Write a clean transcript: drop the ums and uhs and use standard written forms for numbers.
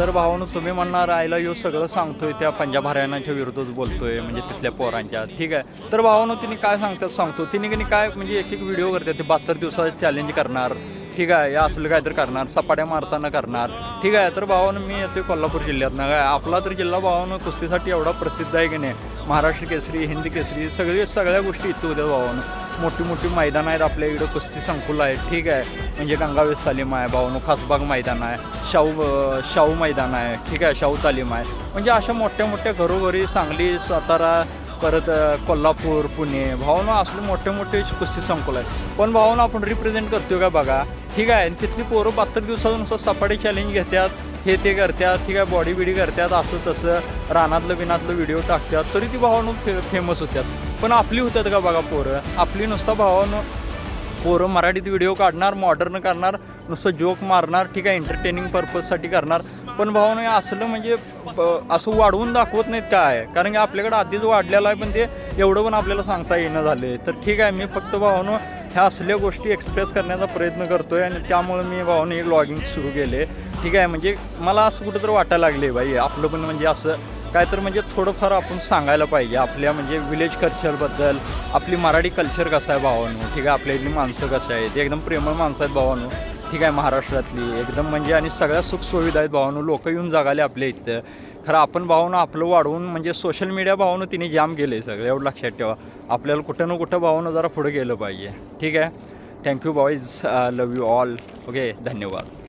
तर भावानं तुम्ही म्हणणार आईला यो सगळं सांगतोय त्या पंजाब हरियाणाच्या विरुद्धच बोलतोय म्हणजे तिथल्या पोरांच्या, ठीक आहे. तर भावानं तिने काय सांगतो तिने की काय म्हणजे एक एक व्हिडिओ करते ते 72 दिवसाचं चॅलेंज करणार, ठीक आहे, या असलं काहीतरी करणार, सपाट्या मारताना करणार, ठीक आहे. तर भावानं मी येतो कोल्हापूर जिल्ह्यातनं, काय आपला तर जिल्हा भावानं कुस्तीसाठी एवढा प्रसिद्ध आहे की नाही, महाराष्ट्र केसरी, हिंदी केसरी सगळ्या गोष्टी इथं होत्या भावानं. मोठी मोठी मैदान आहेत आपल्या इकडं, कुस्ती संकुल आहेत, ठीक आहे. म्हणजे गंगावेस तालीम आहे भावानं, खासबाग मैदान आहे, शाहू मैदान आहे, ठीक आहे, शाहू तालीम आहे. म्हणजे अशा मोठ्या मोठ्या घरोघरी सांगली, सातारा, परत कोल्हापूर, पुणे भावानं असले मोठे मोठे कुस्ती संकुल आहेत. पण भावानं आपण रिप्रेझेंट करतो का बघा, ठीक आहे. आणि तिथली पोरं 72 दिवसातून नुसतं सपाटी चॅलेंज घेतात, हे ते करतात, ठीक आहे, बॉडी बिडी करतात, असं तसं रानातलं बिनातलं व्हिडिओ टाकतात, तरी ती भावानं फेमस होतात. पण आपली होतात का बघा पोरं, आपली नुसतं भावानं पोरं मराठीत व्हिडिओ काढणार, मॉडर्न करणार, नुसतं जोक मारणार, ठीक आहे, एंटरटेनिंग पर्पजसाठी करणार. पण भावानं असलं म्हणजे असं वाढवून दाखवत नाहीत काय, कारण की आपल्याकडं आधीच वाढलेलं आहे, पण ते एवढं पण आपल्याला सांगता येणं झाले. तर ठीक आहे, मी फक्त भावानं ह्या असल्या गोष्टी एक्सप्रेस करण्याचा प्रयत्न करतो आहे, आणि त्यामुळे मी भावानं एक ब्लॉगिंग सुरू केले, ठीक आहे. म्हणजे मला असं कुठं तर वाटायला लागले बाई आपलं पण म्हणजे असं काय तर म्हणजे थोडंफार आपण सांगायला पाहिजे आपल्या म्हणजे विलेज कल्चरबद्दल, आपली मराठी कल्चर कसं आहे भावानो, ठीक आहे, आपल्या इथली माणसं कसं आहेत, एकदम प्रेमळ माणसं आहेत भावानो, ठीक आहे, महाराष्ट्रातली एकदम म्हणजे, आणि सगळ्या सुखसुविधा आहेत भावानो, लोक येऊन जागाले आपल्या इथं. खरं आपण भावानं आपलं वाढवून म्हणजे सोशल मीडिया भावानं तिने जाम केलं आहे सगळं, एवढं लक्षात ठेवा. आपल्याला कुठं ना कुठं भावानं जरा पुढे गेलं पाहिजे, ठीक आहे. Thank you boys, love you all. Okay, धन्यवाद.